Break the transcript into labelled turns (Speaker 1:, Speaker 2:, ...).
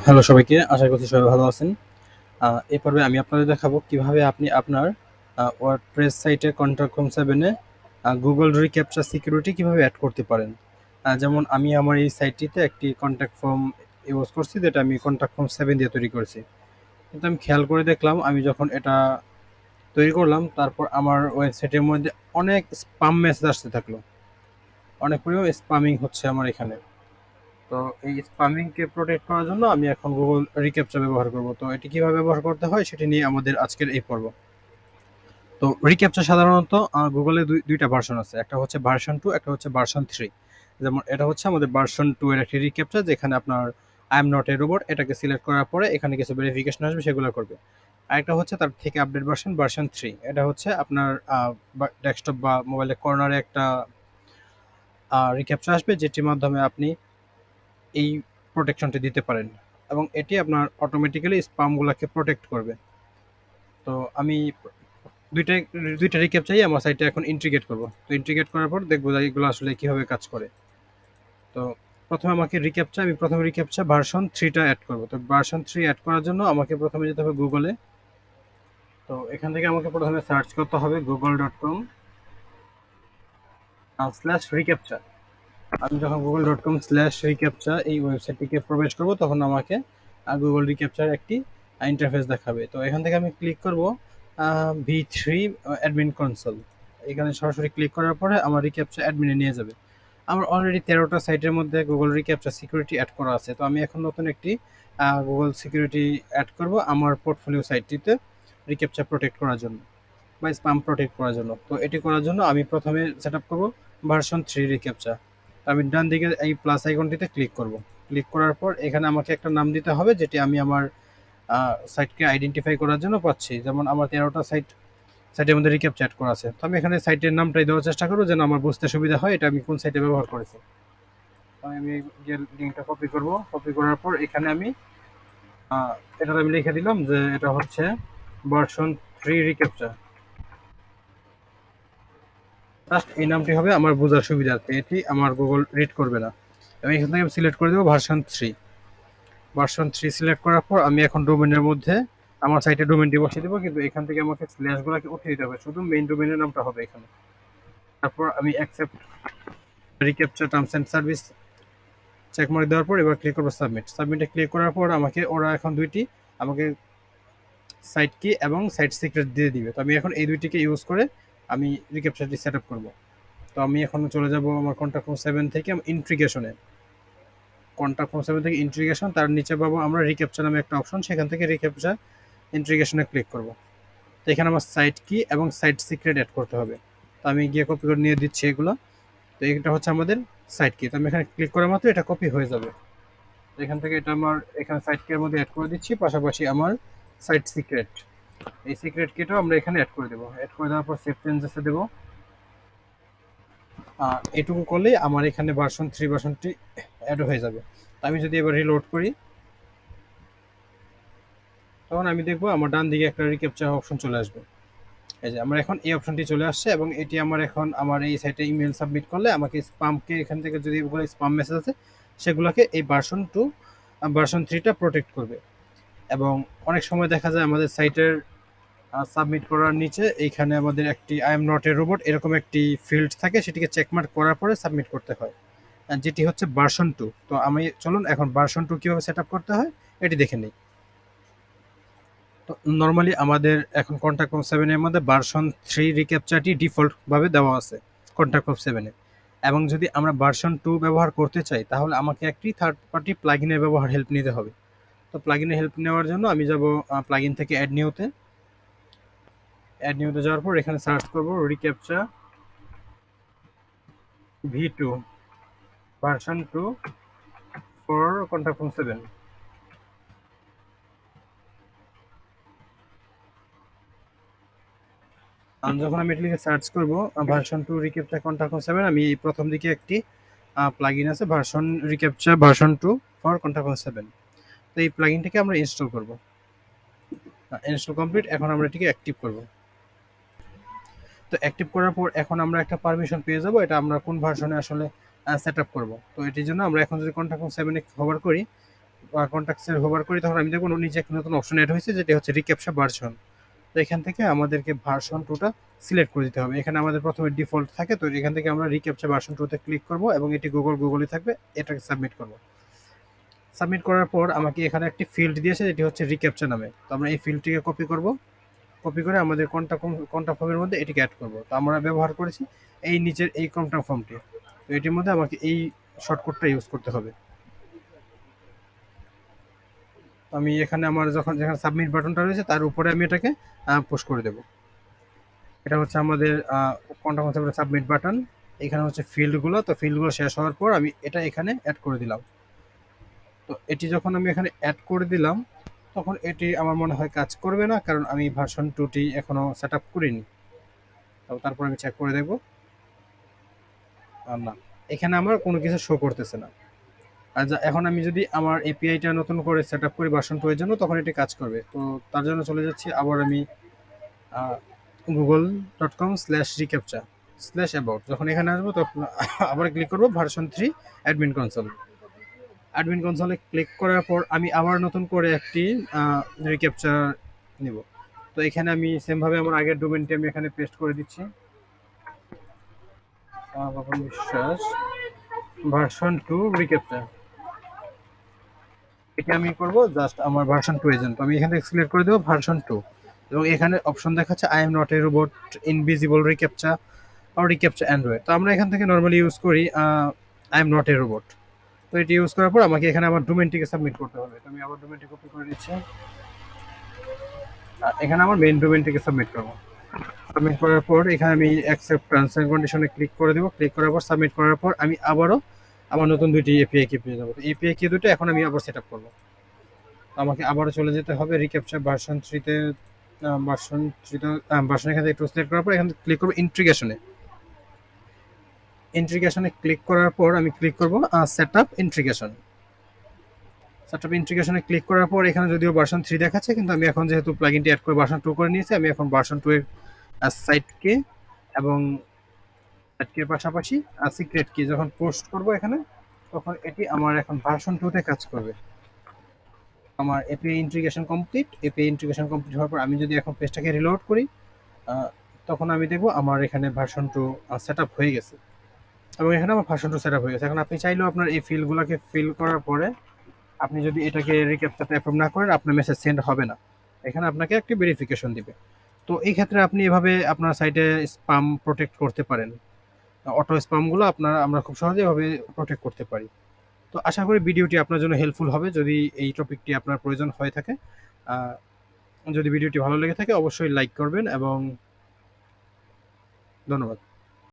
Speaker 1: Hello সবাইকে, আশা করছি সবাই ভালো আছেন। এই পর্বে আমি আপনাদের দেখাবো কিভাবে আপনি আপনার ওয়ার্ডপ্রেস সাইটে কন্ট্যাক্ট ফর্ম 7 এ গুগল রিক্যাপচা সিকিউরিটি কিভাবে অ্যাড করতে পারেন। যেমন আমি আমার এই সাইটটিতে একটি কন্ট্যাক্ট ফর্ম ইউজ করছি, যেটা আমি কন্ট্যাক্ট ফর্ম 7 দিয়ে তৈরি করেছি। কিন্তু আমি খেয়াল করে দেখলাম, আমি যখন এটা তৈরি করলাম তারপর আমার ওয়েবসাইটের মধ্যে অনেক স্পাম মেসেজ আসতে থাকলো, অনেক পরিমাণ স্পামিং হচ্ছে আমার এখানে। তো এই স্পামিংকে প্রোটেক্ট করার জন্য আমি এখন গুগল রিক্যাপচা ব্যবহার করব। তো এটি কিভাবে ব্যবহার করতে হয় সেটি নিয়ে আমাদের আজকের এই পর্ব। তো রিক্যাপচা সাধারণত গুগলে দুইটা ভার্সন আছে, একটা হচ্ছে ভার্সন 2, একটা হচ্ছে ভার্সন 3। যেমন এটা হচ্ছে আমাদের ভার্সন 2 এর একটি রিক্যাপচা, যেখানে আপনার I am not a robot এটাকে সিলেক্ট করার পরে এখানে কিছু ভেরিফিকেশন আসবে, সেগুলো করবে। আরেকটা হচ্ছে তার থেকে আপডেট ভার্সন, ভার্সন 3। এটা হচ্ছে আপনার ডেস্কটপ বা মোবাইলের কর্নারে একটা রিক্যাপচা আসবে, যেটির মাধ্যমে আপনি এই প্রোটেকশনটি দিতে পারেন, এবং এটি আপনার অটোমেটিক্যালি স্পামগুলোকে প্রোটেক্ট করবে। তো আমি দুইটা দুইটা রিক্যাপচাই আমার সাইটে এখন ইন্টিগ্রেট করব। তো ইন্টিগ্রেট করার পর দেখবো যে এগুলো আসলে কিভাবে কাজ করে। তো প্রথমে আমাকে রিক্যাপচা আমি প্রথমে রিক্যাপচা ভার্সন 3টা অ্যাড করব। তো ভার্সন 3 অ্যাড করার জন্য আমাকে প্রথমে যেতে হবে গুগলে। তো এখান থেকে আমাকে প্রথমে সার্চ করতে হবে google.com/reCaptcha। আমি যখন google.com/reCaptcha এই ওয়েবসাইটটিকে প্রবেশ করব, তখন আমাকে গুগল রিক্যাপচার একটি ইন্টারফেস দেখাবে। তো এখান থেকে আমি ক্লিক করব ভি3 অ্যাডমিন কনসোল। এখানে সরাসরি ক্লিক করার পরে আমার রিক্যাপচা অ্যাডমিনে নিয়ে যাবে। আমার অলরেডি 13টা সাইটের মধ্যে গুগল রিক্যাপচা সিকিউরিটি অ্যাড করা আছে। তো আমি এখন নতুন একটি গুগল সিকিউরিটি অ্যাড করব আমার পোর্টফোলিও সাইটটিতে রিক্যাপচা প্রোটেক্ট করার জন্য বা স্পাম প্রোটেক্ট করার জন্য। তো এটি করার জন্য আমি প্রথমে সেট আপ করবো ভার্সন 3 রিক্যাপচা। আমি ডান দিকে এই প্লাস আইকনটিতে ক্লিক করব। ক্লিক করার পর এখানে আমাকে একটা নাম দিতে হবে, যেটি আমি আমার সাইটকে আইডেন্টিফাই করার জন্য পাচ্ছি। যেমন আমার 13টা সাইটের মধ্যে রিক্যাপচা অ্যাড করা আছে। তো আমি এখানে সাইটের নামটাই দেওয়ার চেষ্টা করবো, যেন আমার বুঝতে সুবিধা হয় এটা আমি কোন সাইটে ব্যবহার করেছি। তো আমি যে লিঙ্কটা কপি করব, কপি করার পর এখানে আমি এটা আমি লিখে দিলাম যে এটা হচ্ছে ভার্সন 3 রিক্যাপচা। জাস্ট এই নামটি হবে আমার বোঝার সুবিধার্থে, এটি আমার গুগল রিড করবে না। আমি এখান থেকে সিলেক্ট করে দেবো ভার্সন 3। ভার্সন 3 সিলেক্ট করার পর আমি এখন ডোমেনের মধ্যে আমার সাইটে ডোমেনটি বসিয়ে দেবো, কিন্তু এখান থেকে আমাকে স্ল্যাশগুলোকে উঠিয়ে দিতে হবে, শুধু মেইন ডোমেনের নামটা হবে এখানে। তারপর আমি accept reCAPTCHA terms and service check mark দেওয়ার পর এবার ক্লিক করবো সাবমিট। সাবমিটে ক্লিক করার পর আমাকে ওরা এখন আমাকে সাইট কি এবং সাইট সিক্রেট দিয়ে দিবে। তো আমি এখন এই দুইটিকে ইউজ করে আমি রিক্যাপচাটি সেট আপ করবো। তো আমি এখন চলে যাব আমার কন্ট্যাক্ট ফর্ম 7 থেকে ইন্ট্রিগেশনে। কন্ট্যাক্ট ফর্ম 7 থেকে ইন্ট্রিগেশন, তার নিচে পাবো আমরা রিক্যাপচা নামে একটা অপশন, সেখান থেকে রিক্যাপচা ইন্ট্রিগেশনে ক্লিক করব। তো এখানে আমার সাইট কি এবং সাইট সিক্রেট অ্যাড করতে হবে। তো আমি গিয়ে কপি করে নিয়ে দিচ্ছি এগুলো। তো এটা হচ্ছে আমাদের সাইট কি। তো আমি এখানে ক্লিক করার মাত্র এটা কপি হয়ে যাবে। তো এখান থেকে এটা আমার এখানে সাইট কি এর মধ্যে অ্যাড করে দিচ্ছি, পাশাপাশি আমার সাইট সিক্রেট, এই সিক্রেট কিটাও আমরা এখানে অ্যাড করে দেবো। অ্যাড করে দেওয়ার পর সেভ চেঞ্জেসে দেবো। এটুকু করলেই আমার এখানে ভার্সনটি অ্যাড হয়ে যাবে। তো আমি যদি এবার রিলোড করি, তখন আমি দেখবো আমার ডান দিকে একটা রিক্যাপচা অপশন চলে আসবে। এই যে আমার এখন এই অপশনটি চলে আসছে, এবং এটি আমার এখন আমার এই সাইটে ইমেল সাবমিট করলে আমাকে স্পামকে এখান থেকে যদি ওগুলো স্পাম মেসেজ আছে সেগুলোকে এই ভার্সন 3টা প্রোটেক্ট করবে। এবং অনেক সময় দেখা যায় আমাদের সাইটের সাবমিট করার নিচে এইখানে আমাদের একটি I am not a robot এরকম একটি ফিল্ড থাকে, সেটিকে চেকমার্ক করার পরে সাবমিট করতে হয়, যেটি হচ্ছে ভার্সন 2। তো আমি চলুন এখন ভার্সন 2 কীভাবে সেট আপ করতে হয় এটি দেখে নিই। তো নর্মালি আমাদের এখন কন্ট্যাক্ট ফর্ম 7 এর মধ্যে ভার্সন 3 রিক্যাপচাটি ডিফল্টভাবে দেওয়া আছে কন্ট্যাক্ট ফর্ম 7 এ। এবং যদি আমরা ভার্সন 2 ব্যবহার করতে চাই, তাহলে আমাকে একটি থার্ড পার্টি প্লাগইনের ব্যবহার হেল্প নিতে হবে। তো প্লাগইনের হেল্প নেওয়ার জন্য আমি যাব প্লাগইন থেকে অ্যাড নিউতে যাওয়ার পর এখানে সার্চ করব reCaptcha v2 version 2 for contact form 7। যখন আমি এটি লিখে সার্চ করব ভার্সন 2 reCaptcha কন্ট্যাক্ট ফর্ম 7, আমি এই প্রথম দিকে একটি প্লাগইন আছে reCaptcha version 2 for contact form 7। তো এই প্লাগইনটাকে আমরা ইনস্টল করব। ইনস্টল কমপ্লিট, এখন আমরা এটিকে অ্যাক্টিভ করব। তো অ্যাক্টিভ করার পর এখন আমরা একটা পারমিশন পেয়ে যাব, এটা আমরা কোন ভার্সনে আসলে সেট আপ করবো। তো এটির জন্য আমরা এখন যদি কন্ট্যাক্ট ফর্ম 7 এ কভার করি, কন্ট্যাক্টসে হোভার করি তখন আমি দেখবো নিচে একটা নতুন অপশন অ্যাড হয়েছে, যেটা হচ্ছে রিক্যাপচা ভার্সন। তো এখান থেকে আমাদেরকে ভার্সন 2টা সিলেক্ট করে দিতে হবে। এখানে আমাদের প্রথমে ডিফল্ট থাকে, তো এখান থেকে আমরা রিক্যাপচা ভার্সন 2তে ক্লিক করব এবং এটি গুগলই থাকবে, এটাকে সাবমিট করব। সাবমিট করার পর আমাকে এখানে একটি ফিল্ড দিয়েছে যেটি হচ্ছে রিক্যাপচা নামে। তো আমরা এই ফিল্ডটিকে কপি করব, কপি করে আমাদের কন্ট্যাক্ট ফর্মের মধ্যে এটিকে অ্যাড করব। তো আমরা ব্যবহার করেছি এই নিচের এই কন্ট্যাক্ট ফর্মটি। তো এটির মধ্যে আমাকে এই শর্টকাটটা ইউজ করতে হবে। আমি এখানে আমার যেখানে সাবমিট বাটনটা রয়েছে তার উপরে আমি এটাকে পুশ করে দেব। এটা হচ্ছে আমাদের কন্ট্যাক্ট ফর্মের সাবমিট বাটন। এখানে হচ্ছে ফিল্ডগুলো, তো ফিল্ডগুলো শেষ হওয়ার পর আমি এটা এখানে অ্যাড করে দিলাম। তো এটি যখন আমি এখানে অ্যাড করে দিলাম তখন এটি আমার মনে হয় কাজ করবে না, কারণ আমি ভার্সন 2টি এখনো সেট আপ করিনি। তো তারপর আমি চেক করে দেখব। আর না, এখানে আমার কোনো কিছু শো করতেছে না। আর এখন আমি যদি আমার এপিআইটা নতুন করে সেট আপ করি ভার্সন 2 এর জন্য, তখন এটি কাজ করবে। তো তার জন্য চলে যাচ্ছি আবার আমি google.com/reCaptcha/about। যখন এখানে আসবো তখন আবার ক্লিক করবো ভার্সন 3 অ্যাডমিন কনসোল। অ্যাডমিন কনসোলে ক্লিক করার পর আমি আবার নতুন করে একটি রিক্যাপচা নিব। তো এখানে আমি সেমভাবে আমার আগের ডোমেনটি আমি এখানে পেস্ট করে দিচ্ছি, পাপন বিশ্বাস ভার্সন 2 রিক্যাপচা। এটা আমি করব জাস্ট আমার ভার্সন 2 এর জন্য। তো আমি এখান থেকে সিলেক্ট করে দেবো ভার্সন 2 এবং এখানে অপশন দেখাচ্ছে I am not a robot, invisible reCAPTCHA আর রিক্যাপচা অ্যান্ড্রয়েড। তো আমরা এখান থেকে নর্মালি ইউজ করি I am not a robot. তো এটি ইউজ করার পর আমাকে এখানে আমার ডোমেনটিকে সাবমিট করতে হবে। তো আমি আবার ডোমেনটি কপি করে দিচ্ছি, এখানে আমার মেইন ডোমেনটিকে সাবমিট করবো। সাবমিট করার পর এখানে আমি অ্যাকসেপ্ট টার্মস এন্ড কন্ডিশনে ক্লিক করে দেবো। ক্লিক করার পর সাবমিট করার পর আমি আবারও আমার নতুন দুইটি এপিআই কি পেয়ে যাবো। তো এপিআই কি দুটো এখন আমি আবার সেট আপ করবো। আমাকে আবারও চলে যেতে হবে রিক্যাপচা ভার্সন 3তে। ভার্সন এখান থেকে একটু সিলেক্ট করার পর এখান থেকে ক্লিক করবো ইন্ট্রিগেশনে। ইন্ট্রিগেশনে ক্লিক করার পর আমি ক্লিক করবো set up integration. Set up ইন্ট্রিগেশনে ক্লিক করার পর এখানে যদিও ভার্সন 3 দেখাচ্ছে, কিন্তু আমি এখন যেহেতু প্লাগইনটি অ্যাড করে ভার্সন 2 করে নিয়েছি, আমি এখন ভার্সন 2 এর সাইটকে এবং সাইটকের পাশাপাশি সিক্রেট কি যখন পোস্ট করব এখানে, তখন এটি আমার এখন ভার্সন 2 তে কাজ করবে। আমার API integration complete. API integration complete হওয়ার পর আমি যদি এখন পেজটাকে রিলোড করি, তখন আমি দেখব আমার এখানে ভার্সন 2 সেট আপ হয়ে গেছে এবং এখানে আমার ভার্সন 2 সেট আপ হয়ে গেছে। এখন আপনি চাইলেও আপনার এই ফিল্ডগুলোকে ফিল করার পরে আপনি যদি এটাকে রিক্যাপচাতে অ্যাপ্রুভ না করেন, আপনার মেসেজ সেন্ড হবে না। এখানে আপনাকে একটি ভেরিফিকেশন দিবে। তো এই ক্ষেত্রে আপনি এভাবে আপনার সাইটে স্প্যাম প্রোটেক্ট করতে পারেন। অটো স্প্যামগুলো আমরা খুব সহজে এভাবে প্রোটেক্ট করতে পারি। তো আশা করি ভিডিওটি আপনার জন্য হেল্পফুল হবে যদি এই টপিকটি আপনার প্রয়োজন হয়ে থাকে। যদি ভিডিওটি ভালো লেগে থাকে অবশ্যই লাইক করবেন এবং ধন্যবাদ।